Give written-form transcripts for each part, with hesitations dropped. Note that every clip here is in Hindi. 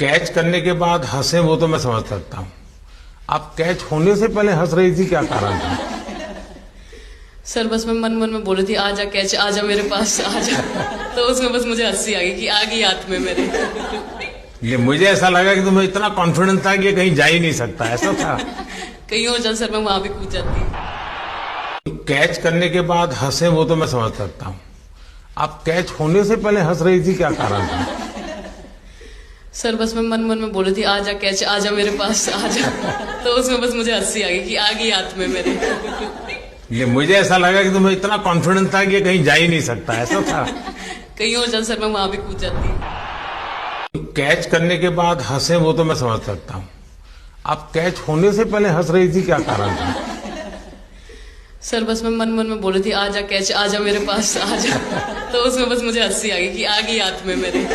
कैच करने के बाद हंसे वो तो मैं समझ सकता हूँ। आप कैच होने से पहले हंस रही थी, क्या कारण था? सर बस मैं मन मन में बोल रही थी आजा कैच आजा मेरे पास आजा। तो उसमें बस मुझे हंसी आ गई कि आ गई हाथ में मेरे। ये मुझे ऐसा लगा कि तुम्हें इतना कॉन्फिडेंस था कि ये कहीं जा ही नहीं सकता, ऐसा था? कहीं हो जाता सर मैं वहां भी कूद जाती। कैच करने के बाद हंसे वो तो मैं समझ सकता हूँ। आप कैच होने से पहले हंस रही थी, क्या कारण था? सर बस मैं मन मन में बोल रही थी आजा कैच आजा मेरे पास आजा। तो उसमें बस मुझे हंसी आ गई कि आ गई हाथ में मेरे। ये मुझे ऐसा लगा कि तुम्हें इतना कॉन्फिडेंस था कि ये कहीं जा ही नहीं सकता, ऐसा था? कहीं हो जाता सर मैं वहां भी कूद जाती। कैच करने के बाद हंसे वो तो मैं समझ सकता हूँ। आप कैच होने से पहले हंस रही थी, क्या कारण था? सर बस मैं मन मन में बोल रही थी आजा कैच आजा मेरे पास आजा। तो उसमें बस मुझे हंसी आ गई कि आ गई हाथ में मेरे।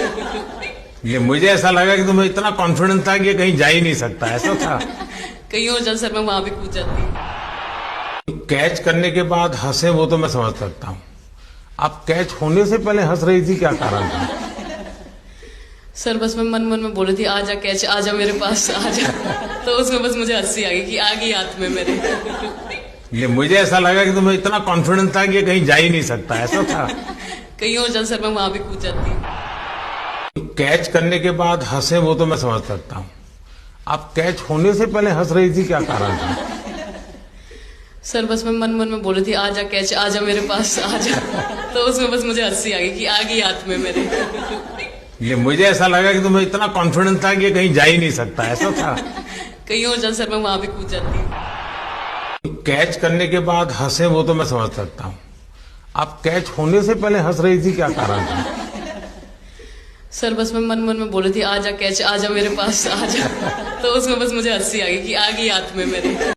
ये मुझे ऐसा लगा कि तुम्हें इतना कॉन्फिडेंस था कि ये कहीं जा ही नहीं सकता, ऐसा था? कहीं हो जाता सर मैं वहां भी कूद जाती। कैच करने के बाद हंसे वो तो मैं समझ सकता हूँ। आप कैच होने से पहले हंस रही थी, क्या कारण था? सर बस मैं मन मन में बोल रही थी आजा कैच आजा मेरे पास आजा। तो उसमें बस मुझे हंसी आ गई कि आ गई हाथ में मेरे। ये मुझे ऐसा लगा कि तुम्हें इतना कॉन्फिडेंस था कि ये कहीं जा ही नहीं सकता, ऐसा था? कहीं हो जाता सर मैं वहां भी कूद जाती। कैच करने के बाद हंसे वो तो मैं समझ सकता हूँ। आप कैच होने से पहले हंस रही थी, क्या कारण था? सर बस मैं मन मन में बोल रही थी आजा कैच आजा मेरे पास आजा। तो उसमें बस मुझे हंसी आ गई कि आ गई हाथ में मेरे। ये मुझे ऐसा लगा कि तुम्हें इतना कॉन्फिडेंस था कि ये कहीं जा ही नहीं सकता, ऐसा था? कहीं हो जाता सर मैं वहां भी कूद जाती। कैच करने के बाद हंसे वो तो मैं समझ सकता हूँ। आप कैच होने से पहले हंस रही थी, क्या कारण था? सर बस मैं मन मन में बोल रही थी आजा कैच आजा मेरे पास आजा। तो उसमें बस मुझे हंसी आ गई कि आ गई हाथ में मेरे।